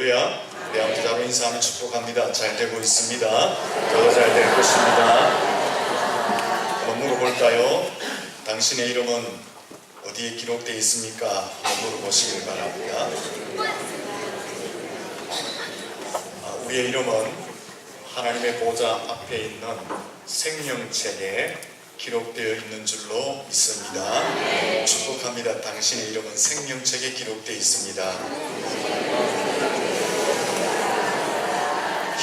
할렐루야. 우리 아버지하고 인사하면 축복합니다. 잘 되고 있습니다. 더 잘 될 것입니다. 한번 물어볼까요? 당신의 이름은 어디에 기록되어 있습니까? 한번 물어보시길 바랍니다. 우리의 이름은 하나님의 보좌 앞에 있는 생명책에 기록되어 있는 줄로 믿습니다. 축복합니다. 당신의 이름은 생명책에 기록되어 있습니다.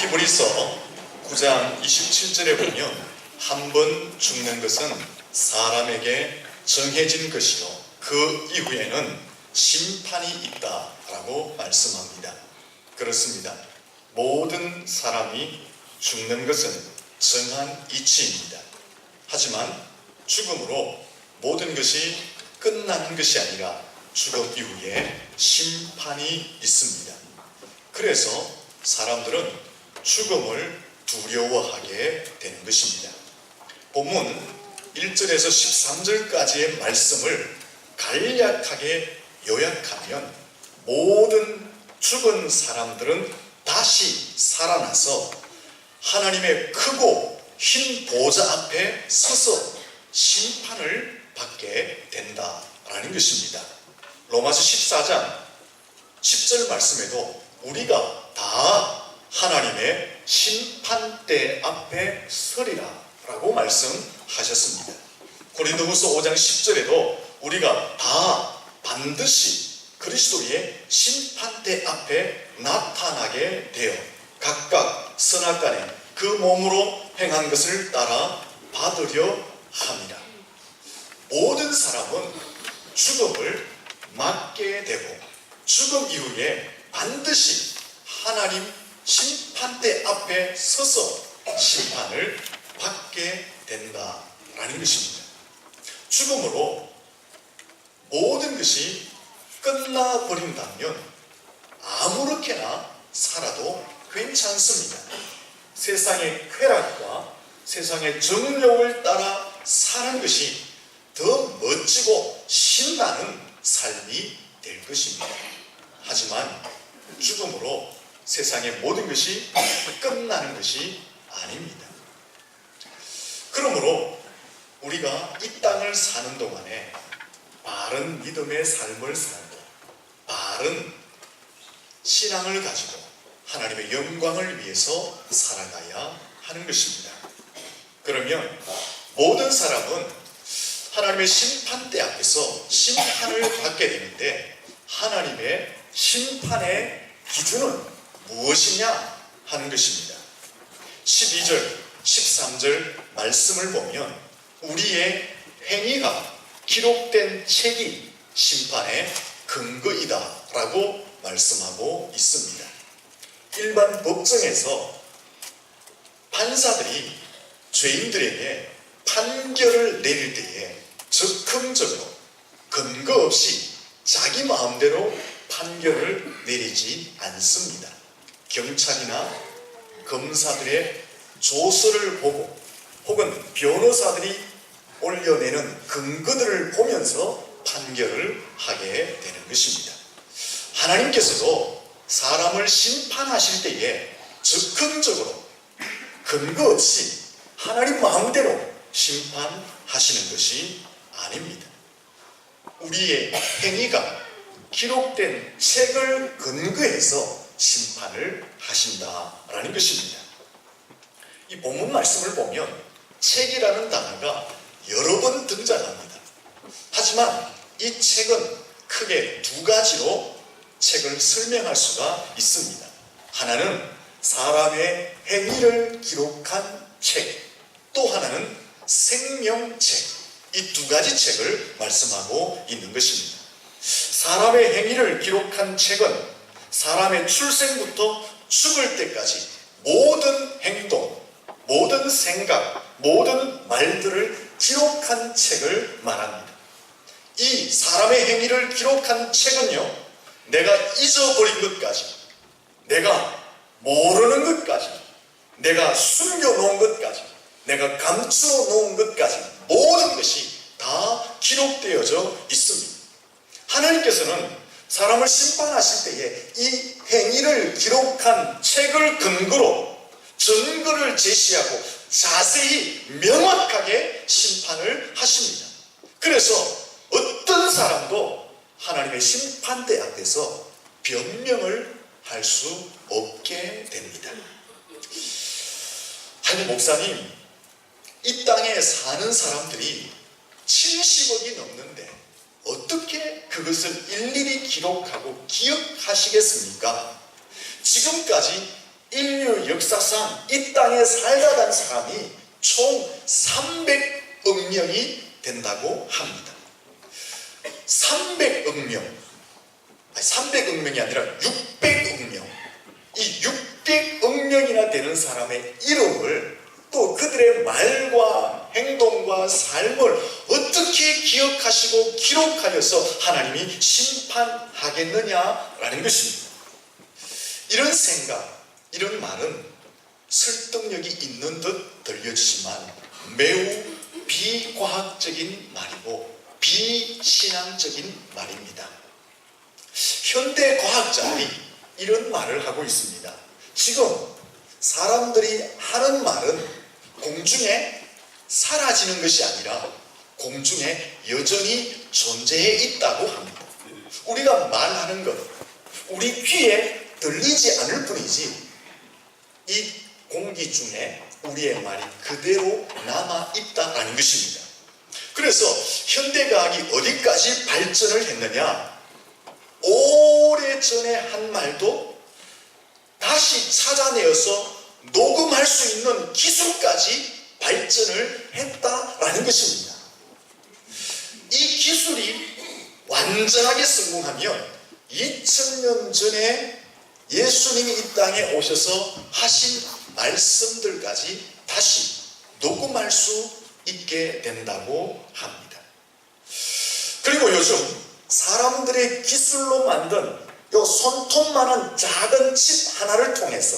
히브리서 9장 27절에 보면 한 번 죽는 것은 사람에게 정해진 것이요 그 이후에는 심판이 있다라고 말씀합니다. 그렇습니다. 모든 사람이 죽는 것은 정한 이치입니다. 하지만 죽음으로 모든 것이 끝나는 것이 아니라 죽음 이후에 심판이 있습니다. 그래서 사람들은 죽음을 두려워하게 되는 것입니다. 본문 1절에서 13절까지의 말씀을 간략하게 요약하면 모든 죽은 사람들은 다시 살아나서 하나님의 크고 흰 보좌 앞에 서서 심판을 받게 된다라는 것입니다. 로마서 14장 10절 말씀에도 우리가 다 하나님의 심판대 앞에 서리라 라고 말씀하셨습니다. 고린도후서 5장 10절에도 우리가 다 반드시 그리스도의 심판대 앞에 나타나게 되어 각각 선악간에 그 몸으로 행한 것을 따라 받으려 합니다. 모든 사람은 죽음을 맞게 되고 죽음 이후에 반드시 하나님 심판대 앞에 서서 심판을 받게 된다라는 것입니다. 죽음으로 모든 것이 끝나버린다면 아무렇게나 살아도 괜찮습니다. 세상의 쾌락과 세상의 정욕을 따라 사는 것이 더 멋지고 신나는 삶이 될 것입니다. 하지만 죽음으로 세상의 모든 것이 끝나는 것이 아닙니다. 그러므로 우리가 이 땅을 사는 동안에 바른 믿음의 삶을 살고 바른 신앙을 가지고 하나님의 영광을 위해서 살아가야 하는 것입니다. 그러면 모든 사람은 하나님의 심판대 앞에서 심판을 받게 되는데 하나님의 심판의 기준은 무엇이냐 하는 것입니다. 12절, 13절 말씀을 보면 우리의 행위가 기록된 책이 심판의 근거이다 라고 말씀하고 있습니다. 일반 법정에서 판사들이 죄인들에게 판결을 내릴 때에 적극적으로 근거 없이 자기 마음대로 판결을 내리지 않습니다. 경찰이나 검사들의 조서를 보고 혹은 변호사들이 올려내는 근거들을 보면서 판결을 하게 되는 것입니다. 하나님께서도 사람을 심판하실 때에 적극적으로 근거 없이 하나님 마음대로 심판하시는 것이 아닙니다. 우리의 행위가 기록된 책을 근거해서 심판을 하신다라는 것입니다. 이 본문 말씀을 보면 책이라는 단어가 여러 번 등장합니다. 하지만 이 책은 크게 두 가지로 책을 설명할 수가 있습니다. 하나는 사람의 행위를 기록한 책, 또 하나는 생명책, 이 두 가지 책을 말씀하고 있는 것입니다. 사람의 행위를 기록한 책은 사람의 출생부터 죽을 때까지 모든 행동, 모든 생각, 모든 말들을 기록한 책을 말합니다. 이 사람의 행위를 기록한 책은요, 내가 잊어버린 것까지, 내가 모르는 것까지, 내가 숨겨놓은 것까지, 내가 감춰놓은 것까지 모든 것이 다 기록되어져 있습니다. 하나님께서는 사람을 심판하실 때에 이 행위를 기록한 책을 근거로 증거를 제시하고 자세히 명확하게 심판을 하십니다. 그래서 어떤 사람도 하나님의 심판대 앞에서 변명을 할 수 없게 됩니다. 한 목사님, 이 땅에 사는 사람들이 70억이 넘는데 어떻게 그것을 일일이 기록하고 기억하시겠습니까? 지금까지 인류 역사상 이 땅에 살다 간 사람이 총 300억 명이 된다고 합니다. 300억 명, 300억 명이 아니라 600억 명, 이 600억 명이나 되는 사람의 이름을 또 그들의 말과 행동과 삶을 어떻게 기억하시고 기록하여서 하나님이 심판하겠느냐라는 것입니다. 이런 생각, 이런 말은 설득력이 있는 듯 들려지지만 매우 비과학적인 말이고 비신앙적인 말입니다. 현대 과학자들이 이런 말을 하고 있습니다. 지금 사람들이 하는 말은 공중에 사라지는 것이 아니라 공중에 여전히 존재해 있다고 합니다. 우리가 말하는 것, 우리 귀에 들리지 않을 뿐이지 이 공기 중에 우리의 말이 그대로 남아있다라는 것입니다. 그래서 현대과학이 어디까지 발전을 했느냐, 오래전에 한 말도 다시 찾아내어서 녹음할 수 있는 기술까지 발전을 했다라는 것입니다. 이 기술이 완전하게 성공하면 2000년 전에 예수님이 이 땅에 오셔서 하신 말씀들까지 다시 녹음할 수 있게 된다고 합니다. 그리고 요즘 사람들의 기술로 만든 요 손톱만한 작은 칩 하나를 통해서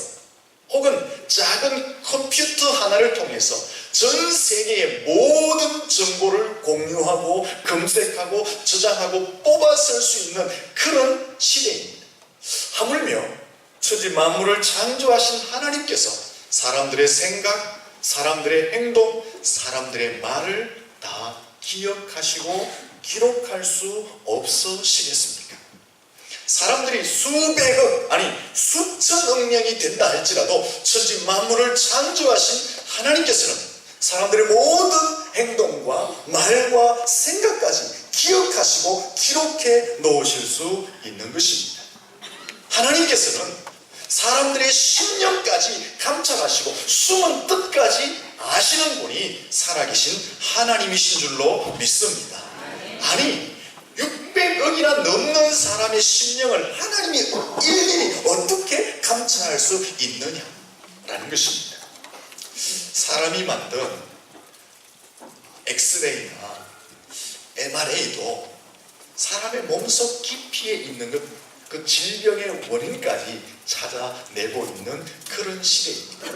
혹은 작은 컴퓨터 하나를 통해서 전 세계의 모든 정보를 공유하고 검색하고 저장하고 뽑아 쓸 수 있는 그런 시대입니다. 하물며 천지 만물을 창조하신 하나님께서 사람들의 생각, 사람들의 행동, 사람들의 말을 다 기억하시고 기록할 수 없으시겠습니까? 사람들이 수백억 아니 수천억 명이 된다 할지라도 천지 만물을 창조하신 하나님께서는 사람들의 모든 행동과 말과 생각까지 기억하시고 기록해 놓으실 수 있는 것입니다. 하나님께서는 사람들의 심령까지 감찰하시고 숨은 뜻까지 아시는 분이 살아계신 하나님이신 줄로 믿습니다. 아니 600억이나 넘는 사람의 심령을 하나님이 일일이 어떻게 감찰할 수 있느냐라는 것입니다. 사람이 만든 엑스레이나 MRA도 사람의 몸속 깊이에 있는 그 질병의 원인까지 찾아내고 있는 그런 시대입니다.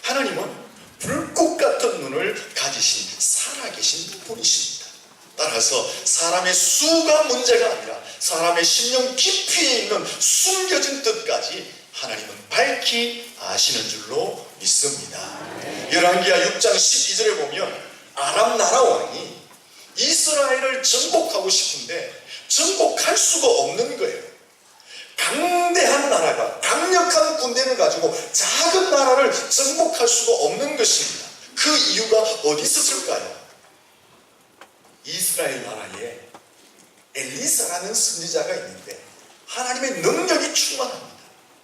하나님은 불꽃 같은 눈을 가지신 살아계신 분이십니다. 따라서 사람의 수가 문제가 아니라 사람의 심령 깊이에 있는 숨겨진 뜻까지 하나님은 밝히 아시는 줄로 믿습니다. 열왕기하 6장 12절에 보면 아람 나라 왕이 이스라엘을 정복하고 싶은데 정복할 수가 없는 거예요. 강대한 나라가 강력한 군대를 가지고 작은 나라를 정복할 수가 없는 것입니다. 그 이유가 어디 있었을까요? 이스라엘 나라에 엘리사라는 선지자가 있는데 하나님의 능력이 충만합니다.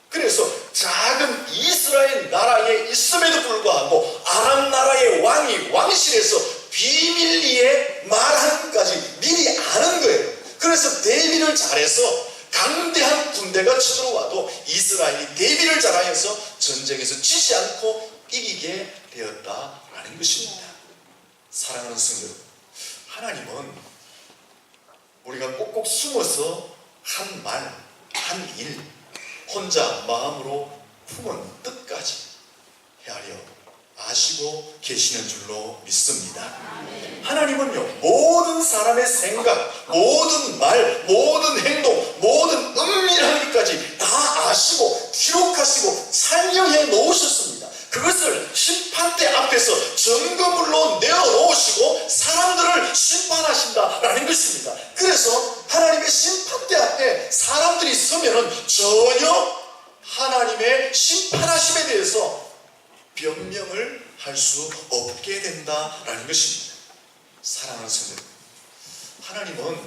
그래서 작은 이스라엘 나라에 있음에도 불구하고 아람 나라의 왕이 왕실에서 비밀리에 말하는 것까지 미리 아는 거예요. 그래서 대비를 잘해서 강대한 군대가 쳐들어와도 이스라엘이 대비를 잘하여서 전쟁에서 지지 않고 이기게 되었다라는 것입니다. 사랑하는 성도, 하나님은 우리가 꼭꼭 숨어서 한 말, 한 일, 혼자 마음으로 품은 뜻까지 헤아려 아시고 계시는 줄로 믿습니다. 하나님은요, 모든 사람의 생각, 모든 말, 모든 행동, 모든 은밀한 것까지 다 아시고 기록하시고 설명해 놓으셨습니다. 그것을 심판대 앞에서 증거물로 내어놓으시고 사람들을 심판하신다라는 것입니다. 그래서 하나님의 심판대 앞에 사람들이 서면은 전혀 하나님의 심판하심에 대해서 변명을 할 수 없게 된다라는 것입니다. 사랑하는 성도, 하나님은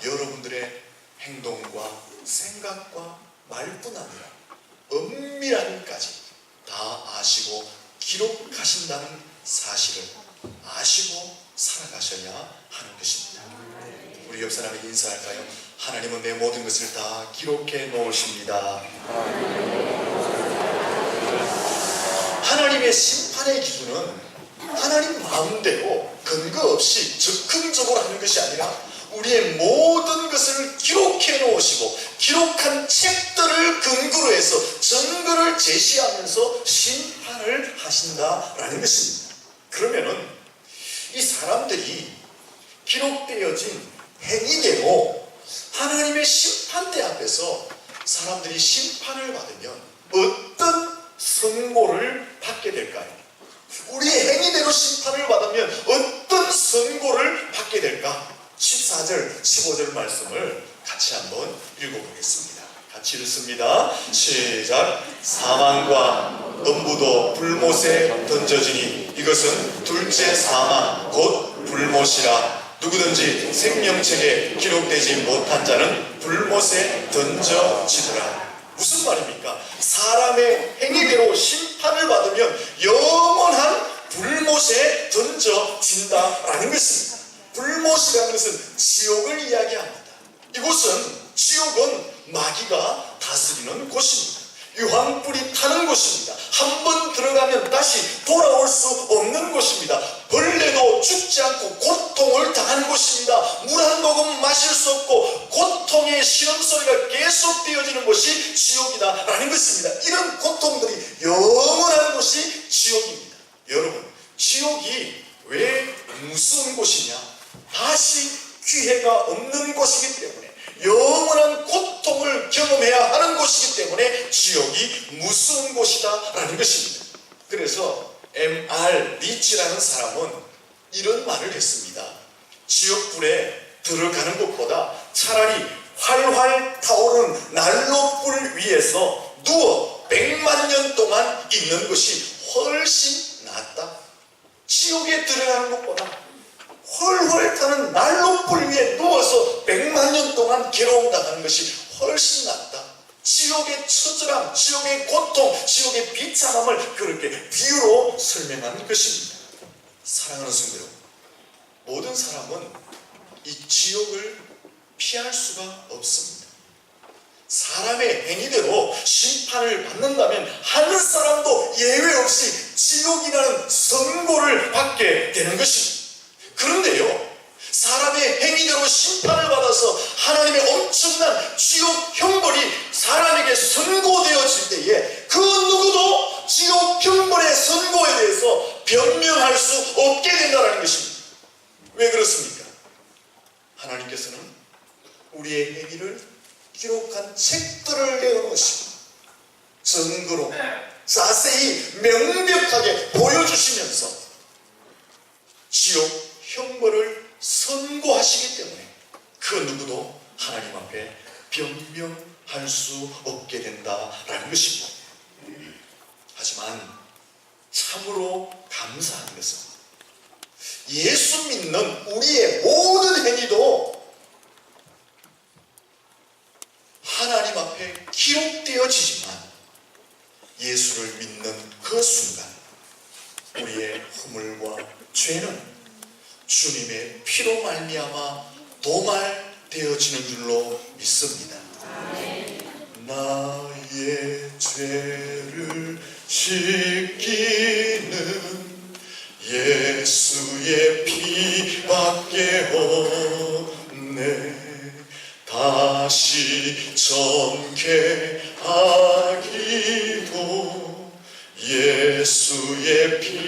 여러분들의 행동과 생각과 말뿐 아니라 은밀한 것까지 다 아시고 기록하신다는 사실을 아시고 살아가셔야 하는 것입니다. 우리 옆 사람에게 인사할까요? 하나님은 내 모든 것을 다 기록해 놓으십니다. 하나님의 심판의 기준은 하나님 마음대로 근거 없이 즉흥적으로 하는 것이 아니라 우리의 모든 것을 기록해 놓으시고 기록한 책들을 근거로 해서 증거를 제시하면서 심판을 하신다라는 것입니다. 그러면은 이 사람들이 기록되어진 행위대로 하나님의 심판대 앞에서 사람들이 심판을 받으면 어떤 선고를 받게 될까요? 우리의 행위대로 심판을 받으면 어떤 선고를 받게 될까? 14절, 15절 말씀을 같이 한번 읽어보겠습니다. 같이 읽습니다. 시작. 사망과 음부도 불못에 던져지니 이것은 둘째 사망 곧 불못이라. 누구든지 생명책에 기록되지 못한 자는 불못에 던져지더라. 무슨 말입니까? 사람의 행위대로 심판을 받으면 영원한 불못에 던져진다라는 것입니다. 불못이라는 것은 지옥을 이야기합니다. 이곳은, 지옥은 마귀가 다스리는 곳입니다. 유황불이 타는 곳입니다. 한번 들어가면 다시 돌아올 수 없는 곳입니다. 벌레도 죽지 않고 고통을 당하는 곳입니다. 물 한 모금 마실 수 없고 고통의 시름소리가 계속되어지는 곳이 지옥이다라는 것입니다. 이런 고통들이 영원한 곳이 지옥입니다. 여러분, 지옥이 왜 무서운 곳이냐? 다시 기회가 없는 곳이기 때문에, 영원한 고통을 경험해야 하는 곳이기 때문에 지옥이 무서운 곳이다라는 것입니다. 그래서 M.R. 리치라는 사람은 이런 말을 했습니다. 지옥불에 들어가는 것보다 차라리 활활 타오르는 난로불 위에서 누워 100만 년 동안 있는 것이 훨씬 낫다. 지옥에 들어가는 것보다 훨훨 타는 난로불 위에 누워서 100만 년 동안 괴로움 당하는 것이 훨씬 낫다. 지옥의 처절함, 지옥의 고통, 지옥의 비참함을 그렇게 비유로 설명하는 것입니다. 사랑하는 성도 여러분, 모든 사람은 이 지옥을 피할 수가 없습니다. 사람의 행위대로 심판을 받는다면 한 사람도 예외 없이 지옥이라는 선고를 받게 되는 것입니다. 그런데요, 사람의 행위대로 심판을 받아서 하나님의 엄청난 지옥 형벌이 사람에게 선고되어질 때에 그 누구도 지옥 형벌의 선고에 대해서 변명할 수 없게 된다는 것입니다. 왜 그렇습니까? 하나님께서는 우리의 행위를 기록한 책들을 내어놓으시고 증거로 자세히 명백하게 보여주시면서 지옥 형벌을 선고하시기 때문에 그 누구도 하나님 앞에 변명할 수 없게 된다라는 것입니다. 하지만 참으로 감사한 것은 예수 믿는 우리의 모든 행위도 하나님 앞에 기록되어지지만 예수를 믿는 그 순간 우리의 허물과 죄는 주님의 피로 말미암아 도말되어지는 줄로 믿습니다. 나의 죄를 씻기는 예수의 피밖에 없네. 다시 정케하기도 예수의 피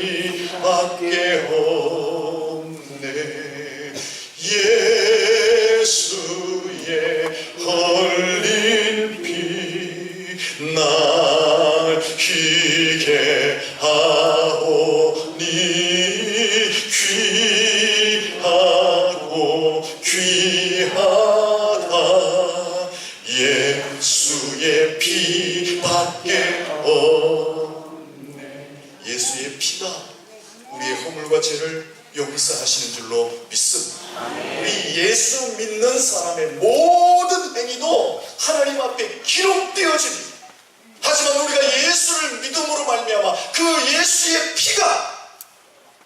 밖에 없네. 예수의 흘린 피 날 희게 하오니 귀하고 귀하다. 예수의 피밖에 없네. 예수의 피가 우리의 허물과 죄를 용서하시는 줄로 믿습니다. 우리 예수 믿는 사람의 모든 행위도 하나님 앞에 기록되어집니다. 하지만 우리가 예수를 믿음으로 말미암아 그 예수의 피가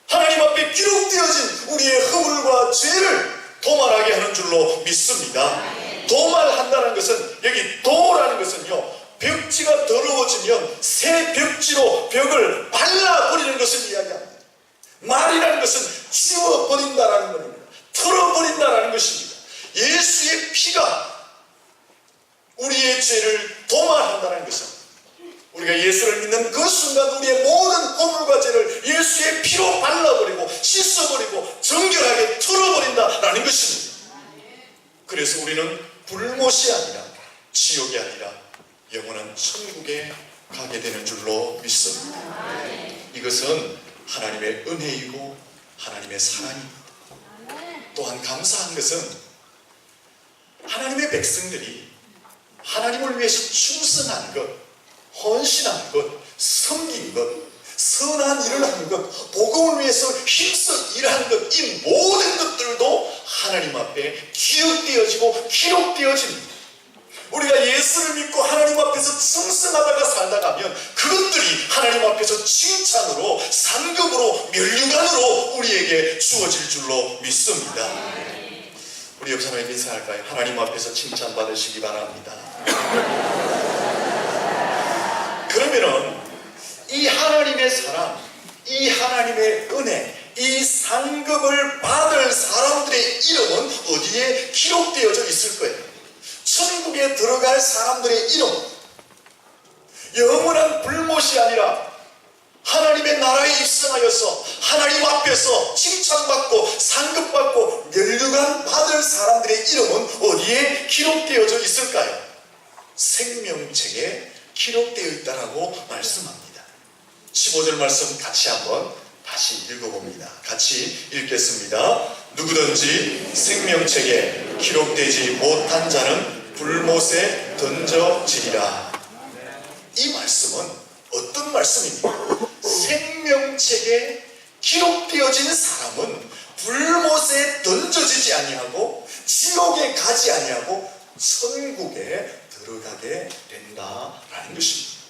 하나님 앞에 기록되어진 우리의 허물과 죄를 도말하게 하는 줄로 믿습니다. 도말한다는 것은, 여기 도라는 것은요, 벽지가 더러워지면 새 벽지로 벽을 발라버리는 것을 이야기합니다. 말이라는 것은 지워버린다라는 겁니다. 털어버린다라는 것입니다. 예수의 피가 우리의 죄를 도말한다는 것은, 우리가 예수를 믿는 그 순간 우리의 모든 허물과 죄를 예수의 피로 발라버리고 씻어버리고 정결하게 털어버린다라는 것입니다. 그래서 우리는 불못이 아니라, 지옥이 아니라 영원한 천국에 가게 되는 줄로 믿습니다. 이것은 하나님의 은혜이고 하나님의 사랑입니다. 또한 감사한 것은 하나님의 백성들이 하나님을 위해서 충성한 것, 헌신한 것, 섬긴 것, 선한 일을 하는 것, 복음을 위해서 힘써 일하는 것, 이 모든 것들도 하나님 앞에 기억되어지고 기록되어집니다. 우리가 예수를 믿고 하나님 앞에서 충성하다가 살다가면 그것들이 하나님 앞에서 칭찬으로, 상급으로, 면류관으로 우리에게 주어질 줄로 믿습니다. 우리 옆 사람에게 인사할까요? 하나님 앞에서 칭찬받으시기 바랍니다. 그러면은 이 하나님의 사랑, 이 하나님의 은혜, 이 상급을 받을 사람들의 이름은 어디에 기록되어져 있을 거예요? 천국에 들어갈 사람들의 이름, 영원한 불못이 아니라 하나님의 나라에 입성하여서 하나님 앞에서 칭찬받고 상급받고 면류관 받을 사람들의 이름은 어디에 기록되어져 있을까요? 생명책에 기록되어 있다라고 말씀합니다. 15절 말씀 같이 한번 다시 읽어봅니다. 같이 읽겠습니다. 누구든지 생명책에 기록되지 못한 자는 불못에 던져지리라. 이 말씀은 어떤 말씀입니까? 생명책에 기록되어진 사람은 불못에 던져지지 아니하고 지옥에 가지 아니하고 천국에 들어가게 된다라는 것입니다.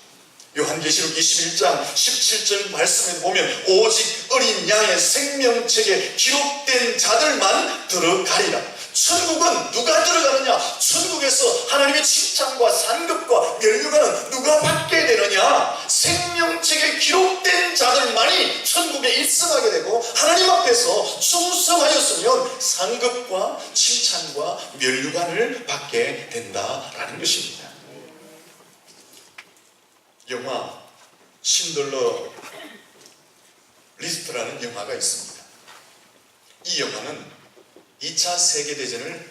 요한계시록 21장 17절 말씀에 보면 오직 어린 양의 생명책에 기록된 자들만 들어가리라. 천국은 누가 들어가느냐? 천국에서 하나님의 칭찬과 상급과 면류관은 누가 받게 되느냐? 생명책에 기록된 자들만이 천국에 입성하게 되고 하나님 앞에서 충성하였으면 상급과 칭찬과 면류관을 받게 된다라는 것입니다. 영화 신들러 리스트라는 영화가 있습니다. 이 영화는 2차 세계대전을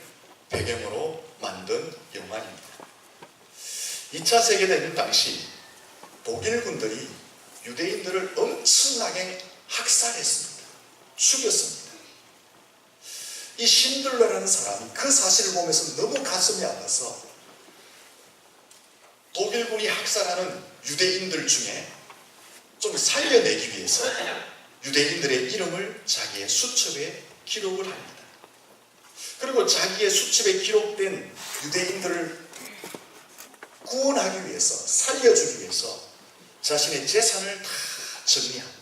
배경으로 만든 영화입니다. 2차 세계대전 당시 독일군들이 유대인들을 엄청나게 학살했습니다. 죽였습니다. 이 신들러라는 사람이 그 사실을 보면서 너무 가슴이 아파서 독일군이 학살하는 유대인들 중에 좀 살려내기 위해서 유대인들의 이름을 자기의 수첩에 기록을 합니다. 그리고 자기의 수첩에 기록된 유대인들을 구원하기 위해서, 살려주기 위해서 자신의 재산을 다 정리합니다.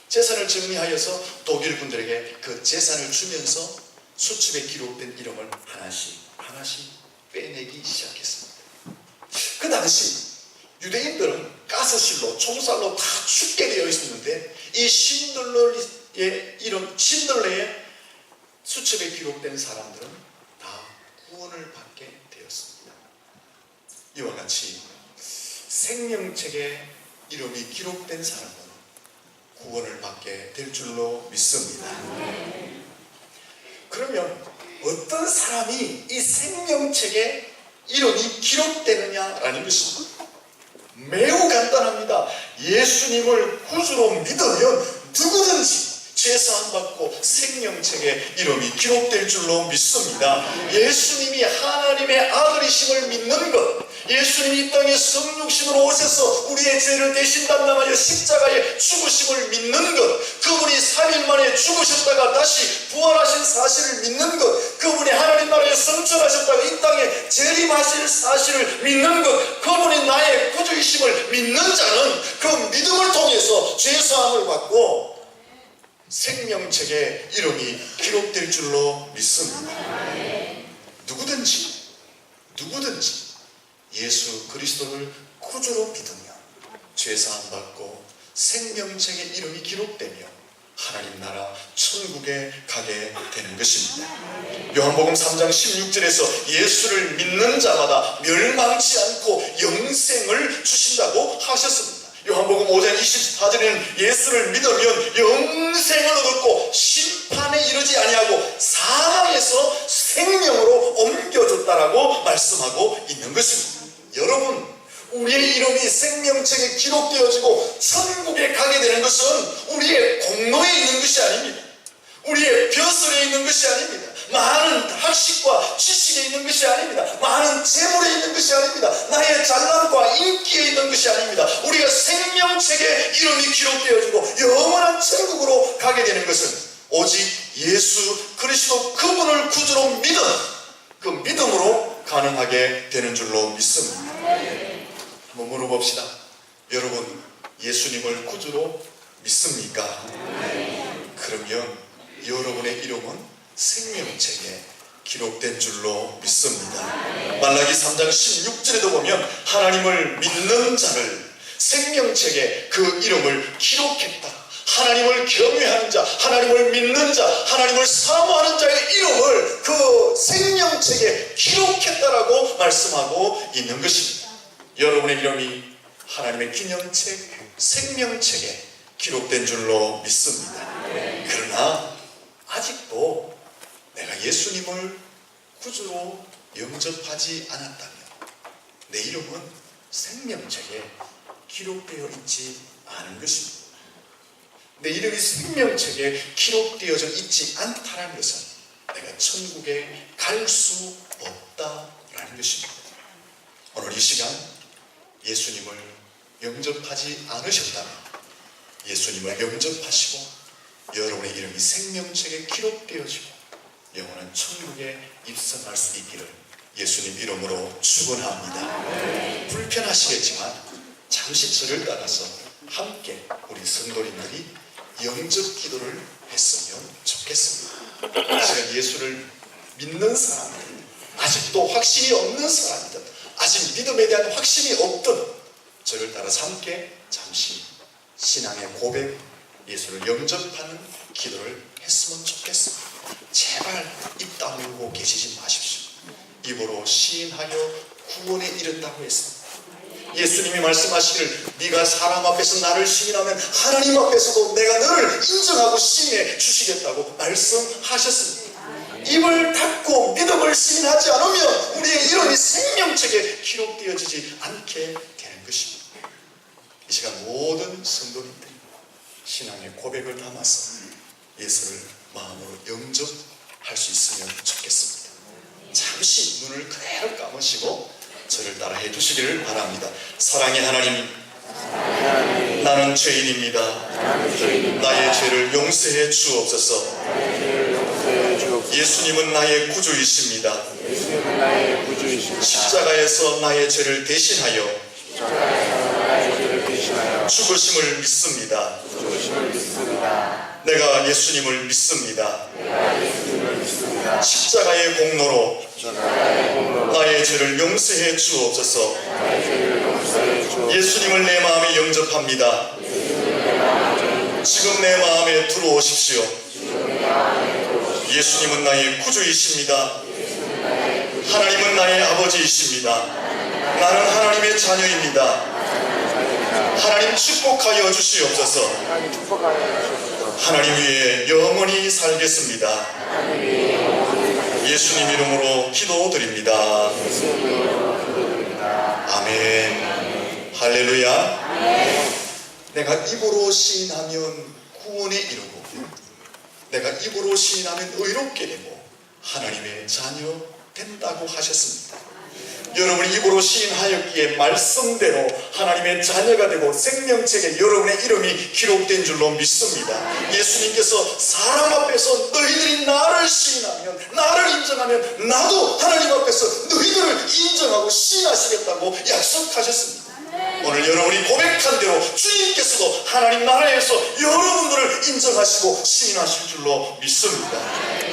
재산을 정리하여서 독일군들에게 그 재산을 주면서 수첩에 기록된 이름을 하나씩 하나씩 빼내기 시작했습니다. 그 당시 유대인들은 가스실로, 총살로 다 죽게 되어 있었는데 이 신들러의 이름, 신들러의 수첩에 기록된 사람들은 다 구원을 받게 되었습니다. 이와 같이 생명책에 이름이 기록된 사람은 구원을 받게 될 줄로 믿습니다. 그러면 어떤 사람이 이 생명책에 이름이 기록되느냐라는 것입니다. 매우 간단합니다. 예수님을 구주로 믿으면 누구든지 죄사함 받고 생명책에 이름이 기록될 줄로 믿습니다. 예수님이 하나님의 아들이심을 믿는 것, 예수님이 이 땅에 성육신으로 오셔서 우리의 죄를 대신 담당하여 십자가에 죽으심을 믿는 것, 그분이 3일 만에 죽으셨다가 다시 부활하신 사실을 믿는 것, 그분이 하나님 나라에 성천하셨다가 이 땅에 재림하실 사실을 믿는 것, 그분이 나의 구주이심을 믿는 자는 그 믿음을 통해서 죄사함을 받고 생명책에 이름이 기록될 줄로 믿습니다. 누구든지 예수 그리스도를 구주로 믿으며 죄사함 받고 생명책에 이름이 기록되며 하나님 나라 천국에 가게 되는 것입니다. 요한복음 3장 16절에서 예수를 믿는 자마다 멸망치 않고 영생을 주신다고 하셨습니다. 요한복음 5장 24절에는 예수를 믿으면 영생을 얻었고 심판에 이르지 아니하고 사망에서 생명으로 옮겨졌다라고 말씀하고 있는 것입니다. 여러분, 우리의 이름이 생명책에 기록되어지고 천국에 가게 되는 것은 우리의 공로에 있는 것이 아닙니다. 우리의 벼슬에 있는 것이 아닙니다. 많은 학식과 지식에 있는 것이 아닙니다. 많은 재물에 있는 것이 아닙니다. 나의 잘남과 인기에 있는 것이 아닙니다. 우리가 생명책에 이름이 기록되어지고 영원한 천국으로 가게 되는 것은 오직 예수 그리스도 그분을 구주로 믿음, 그 믿음으로 가능하게 되는 줄로 믿습니다. 한번 물어봅시다. 여러분, 예수님을 구주로 믿습니까? 그러면 여러분의 이름은 생명책에 기록된 줄로 믿습니다. 말라기 3장 16절에도 보면 하나님을 믿는 자를 생명책에 그 이름을 기록했다. 하나님을 경외하는 자, 하나님을 믿는 자, 하나님을 사모하는 자의 이름을 그 생명책에 기록했다라고 말씀하고 있는 것입니다. 여러분의 이름이 하나님의 기념책, 생명책에 기록된 줄로 믿습니다. 그러나 아직도 내가 예수님을 구주로 영접하지 않았다면 내 이름은 생명책에 기록되어 있지 않은 것입니다. 내 이름이 생명책에 기록되어져 있지 않다는 것은 내가 천국에 갈 수 없다라는 것입니다. 오늘 이 시간 예수님을 영접하지 않으셨다면 예수님을 영접하시고 여러분의 이름이 생명책에 기록되어지고 영원한 천국에 입성할 수 있기를 예수님 이름으로 축원합니다. 불편하시겠지만 잠시 저를 따라서 함께 우리 성도님들이 영접 기도를 했으면 좋겠습니다. 제가 예수를 믿는 사람들, 아직도 확신이 없는 사람들, 아직 믿음에 대한 확신이 없든 저를 따라서 함께 잠시 신앙의 고백, 예수를 영접하는 기도를 했으면 좋겠습니다. 제발 입 다물고 계시지 마십시오. 입으로 시인하여 구원에 이른다고 했습니다. 예수님이 말씀하시기를 네가 사람 앞에서 나를 시인하면 하나님 앞에서도 내가 너를 인정하고 시인해 주시겠다고 말씀하셨습니다. 입을 닫고 믿음을 시인하지 않으면 우리의 이름이 생명책에 기록되어지지 않게 되는 것입니다. 이 시간 모든 성도님들이 신앙의 고백을 담아서 예수를 마음으로 영접할 수 있으면 좋겠습니다. 잠시 눈을 그대로 감으시고 저를 따라 해주시기를 바랍니다. 사랑의 하나님, 나는 죄인입니다. 나의 죄를 용서해 주옵소서. 예수님은 나의 구주이십니다. 십자가에서 나의 죄를 대신하여 죽으심을 믿습니다. 내가 예수님을 믿습니다. 십자가의 공로로 나의 죄를 용서해 주옵소서. 예수님을 내 마음에 영접합니다. 지금 내 마음에 들어오십시오. 예수님은 나의 구주이십니다. 하나님은 나의 아버지이십니다. 나는 하나님의 자녀입니다. 하나님 축복하여 주시옵소서. 하나님 위에 영원히 살겠습니다. 예수님 이름으로 기도드립니다. 아멘. 할렐루야. 내가 입으로 시인하면 구원에 이르고 내가 입으로 시인하면 의롭게 되고 하나님의 자녀 된다고 하셨습니다. 여러분이 입으로 시인하였기에 말씀대로 하나님의 자녀가 되고 생명책에 여러분의 이름이 기록된 줄로 믿습니다. 예수님께서 사람 앞에서 너희들이 나를 시인하면, 나를 인정하면 나도 하나님 앞에서 너희들을 인정하고 시인하시겠다고 약속하셨습니다. 오늘 여러분이 고백한 대로 주님께서도 하나님 나라에서 여러분들을 인정하시고 시인하실 줄로 믿습니다.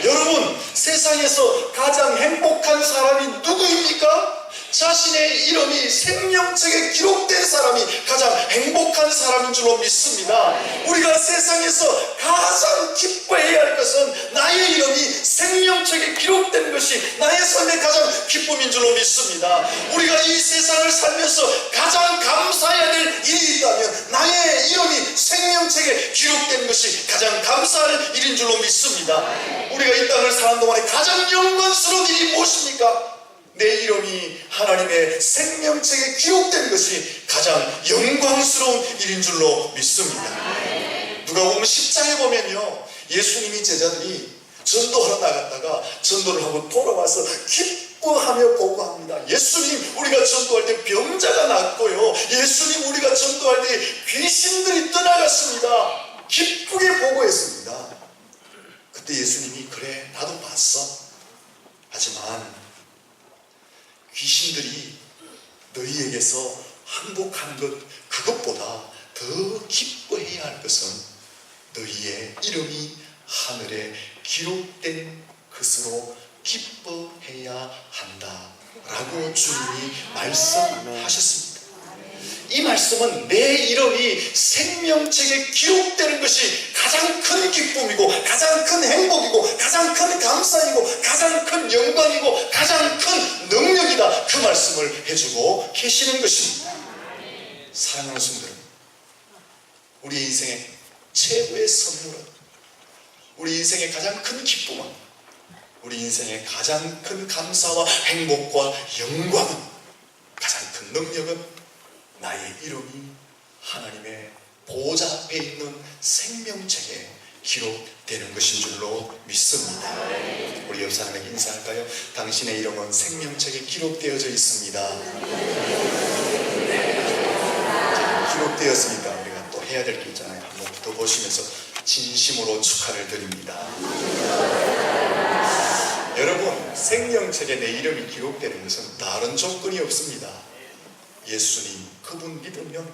여러분, 세상에서 가장 행복한 사람이 누구입니까? 자신의 이름이 생명책에 기록된 사람이 가장 행복한 사람인 줄로 믿습니다. 우리가 세상에서 가장 기뻐해야 할 것은 나의 이름이 생명책에 기록된 것이 나의 삶의 가장 기쁨인 줄로 믿습니다. 우리가 이 세상을 살면서 가장 감사해야 될 일이 있다면 나의 이름이 생명책에 기록된 것이 가장 감사할 일인 줄로 믿습니다. 우리가 이 땅을 사는 동안에 가장 영광스러운 일이 무엇입니까? 내 이름이 하나님의 생명책에 기록된 것이 가장 영광스러운 일인 줄로 믿습니다. 누가복음 10장에 보면요, 예수님이 제자들이 전도하러 나갔다가 전도를 하고 돌아와서 기뻐하며 보고합니다. 예수님, 우리가 전도할 때 병자가 낫고요, 예수님, 우리가 전도할 때 귀신들이 떠나갔습니다. 기쁘게 보고했습니다. 그때 예수님이 그래, 나도 봤어. 하지만 귀신들이 너희에게서 항복하는 것, 그것보다 더 기뻐해야 할 것은 너희의 이름이 하늘에 기록된 것으로 기뻐해야 한다 라고 주님이 말씀하셨습니다. 이 말씀은 내 이름이 생명책에 기록되는 것이 가장 큰 기쁨이고 가장 큰 행복이고 가장 큰 감사이고 가장 큰 영광이고 가장 큰 능력이다, 그 말씀을 해주고 계시는 것입니다. 사랑하는 성도들, 우리 인생의 최고의 선물은, 우리 인생의 가장 큰 기쁨은, 우리 인생의 가장 큰 감사와 행복과 영광은, 가장 큰 능력은 나의 이름이 하나님의 보좌 앞에 있는 생명책에 기록되는 것인 줄로 믿습니다. 우리 옆 사람에게 인사할까요? 당신의 이름은 생명책에 기록되어져 있습니다. 기록되었으니까 우리가 또 해야 될 게 있잖아요. 한번 더 보시면서 진심으로 축하를 드립니다. 여러분, 생명책에 내 이름이 기록되는 것은 다른 조건이 없습니다. 예수님, 그분 믿으면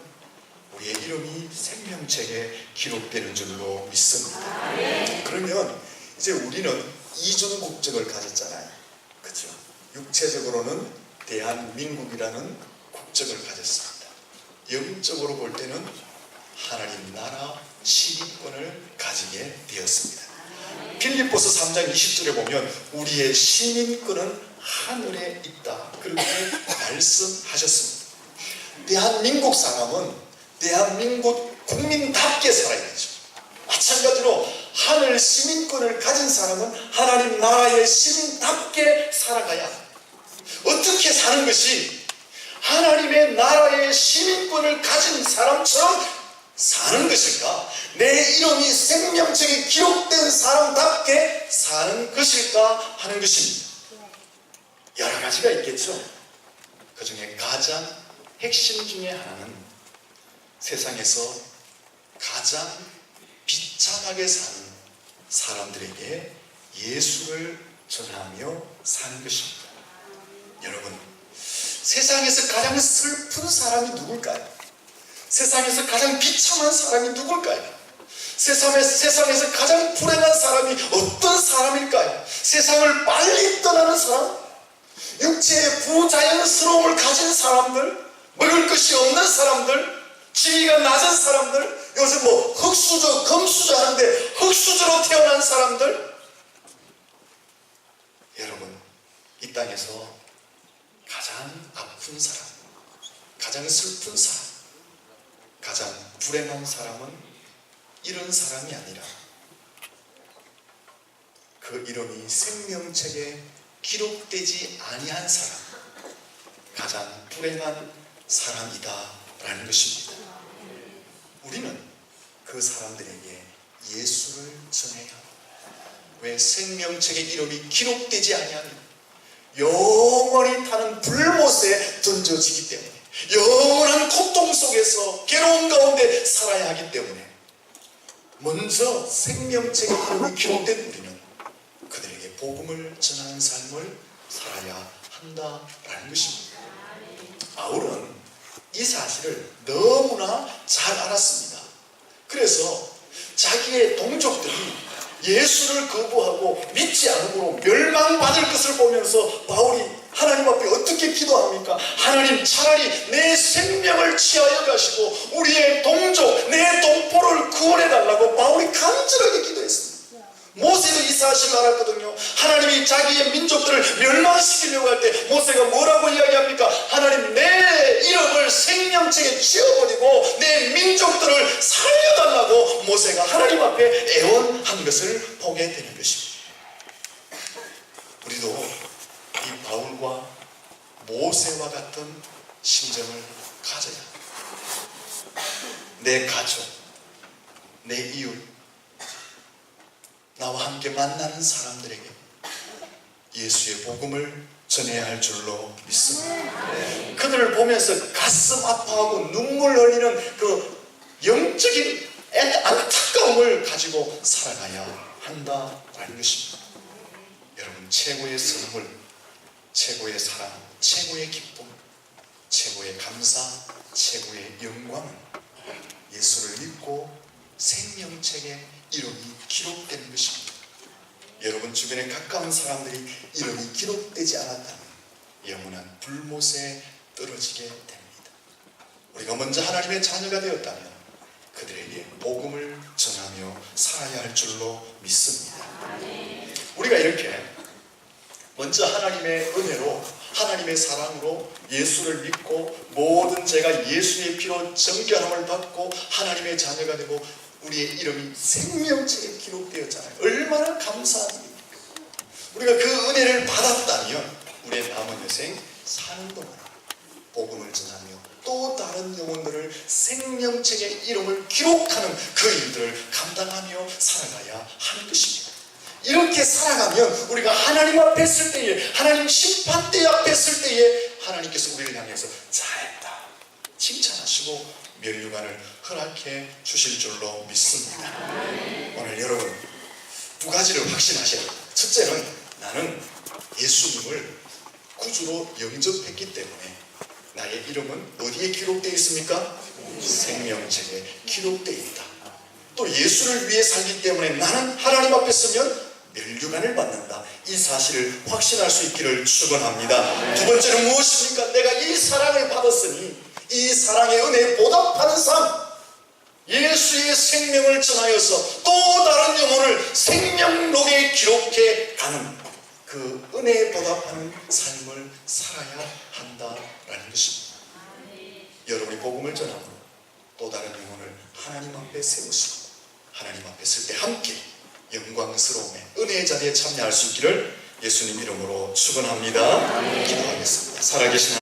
우리의 이름이 생명책에 기록되는 줄로 믿습니다. 그러면 이제 우리는 이중 국적을 가졌잖아요. 그렇죠? 육체적으로는 대한민국이라는 국적을 가졌습니다. 영적으로 볼 때는 하나님 나라 시민권을 가지게 되었습니다. 빌립보서 3장 20절에 보면 우리의 시민권은 하늘에 있다, 그렇게 말씀하셨습니다. 대한민국 사람은 대한민국 국민답게 살아야죠. 마찬가지로 하늘 시민권을 가진 사람은 하나님 나라의 시민답게 살아가야 합니다. 어떻게 사는 것이 하나님의 나라의 시민권을 가진 사람처럼 사는 것일까? 내 이름이 생명책에 기록된 사람답게 사는 것일까 하는 것입니다. 여러 가지가 있겠죠. 그 중에 가장 핵심 중에 하나는 세상에서 가장 비참하게 사는 사람들에게 예수를 전하며 사는 것입니다. 여러분, 세상에서 가장 슬픈 사람이 누굴까요? 세상에서 가장 비참한 사람이 누굴까요? 세상에서 가장 불행한 사람이 어떤 사람일까요? 세상을 빨리 떠나는 사람? 육체의 부자연스러움을 가진 사람들? 먹을 것이 없는 사람들? 지위가 낮은 사람들? 요즘 뭐 흙수저, 금수저 하는데 흙수저로 태어난 사람들? 여러분, 이 땅에서 가장 아픈 사람, 가장 슬픈 사람, 불행한 사람은 이런 사람이 아니라 그 이름이 생명책에 기록되지 아니한 사람, 가장 불행한 사람이다 라는 것입니다. 우리는 그 사람들에게 예수를 전해야 합니다. 왜? 생명책에 이름이 기록되지 아니하니 영원히 타는 불못에 던져지기 때문에, 영원한 고통 속에서 괴로운 가운데 살아야 하기 때문에 먼저 생명책에 이름이 기록된 우리는 그들에게 복음을 전하는 삶을 살아야 한다라는 것입니다. 바울은 이 사실을 너무나 잘 알았습니다. 그래서 자기의 동족들이 예수를 거부하고 믿지 않음으로 멸망받을 것을 보면서 바울이 하나님 앞에 어떻게 기도합니까? 하나님, 차라리 내 생명을 취하여 가시고 우리의 동족, 내 동포를 구원해달라고 바울이 간절하게 기도했습니다. 모세도 이 사실을 알았거든요. 하나님이 자기의 민족들을 멸망시키려고 할 때 모세가 뭐라고 이야기합니까? 하나님, 내 이름을 생명책에 지어버리고 내 민족들을 살려달라고 모세가 하나님 앞에 애원한 것을 보게 되는 것입니다. 우리도 이 바울과 모세와 같은 심정을 가져야 합니다. 내 가족, 내 이웃, 나와 함께 만나는 사람들에게 예수의 복음을 전해야 할 줄로 믿습니다. 그들을 보면서 가슴 아파하고 눈물 흘리는 그 영적인 안타까움을 가지고 살아가야 한다라는 것입니다. 여러분, 최고의 선물, 최고의 사랑, 최고의 기쁨, 최고의 감사, 최고의 영광은 예수를 믿고 생명책에 이름이 기록되는 것입니다. 여러분 주변에 가까운 사람들이 이름이 기록되지 않았다면 영원한 불못에 떨어지게 됩니다. 우리가 먼저 하나님의 자녀가 되었다면 그들에게 복음을 전하며 살아야 할 줄로 믿습니다. 우리가 이렇게 먼저 하나님의 은혜로, 하나님의 사랑으로 예수를 믿고 모든 죄가 예수의 피로 정결함을 받고 하나님의 자녀가 되고 우리의 이름이 생명책에 기록되었잖아요. 얼마나 감사합니까? 우리가 그 은혜를 받았다면 우리의 남은 여생 사는 동안 복음을 전하며 또 다른 영혼들을 생명책에 이름을 기록하는 그 일들을 감당하며 살아가야 하는 것입니다. 이렇게 살아가면 우리가 하나님 앞에 설 때에, 하나님 심판대 앞에 설 때에 하나님께서 우리를 향해서 잘했다 칭찬하시고 멸류관을 허락해 주실 줄로 믿습니다. 오늘 여러분 두 가지를 확신하셔야 합니다. 첫째는 나는 예수님을 구주로 영접했기 때문에 나의 이름은 어디에 기록되어 있습니까? 생명책에 기록되어 있다. 또 예수를 위해 살기 때문에 나는 하나님 앞에 서면 멸류관을 받는다. 이 사실을 확신할 수 있기를 축원합니다. 두 번째는 무엇입니까? 내가 이 사랑을 받았으니 이 사랑의 은혜에 보답하는 삶, 예수의 생명을 전하여서 또 다른 영혼을 생명록에 기록해 가는 그 은혜에 보답하는 삶을 살아야 한다라는 것입니다. 여러분이 복음을 전함으로 또 다른 영혼을 하나님 앞에 세우시고 하나님 앞에 설 때 함께 영광스러움에 은혜의 자리에 참여할 수 있기를 예수님 이름으로 축원합니다. 기도하겠습니다. 살아계신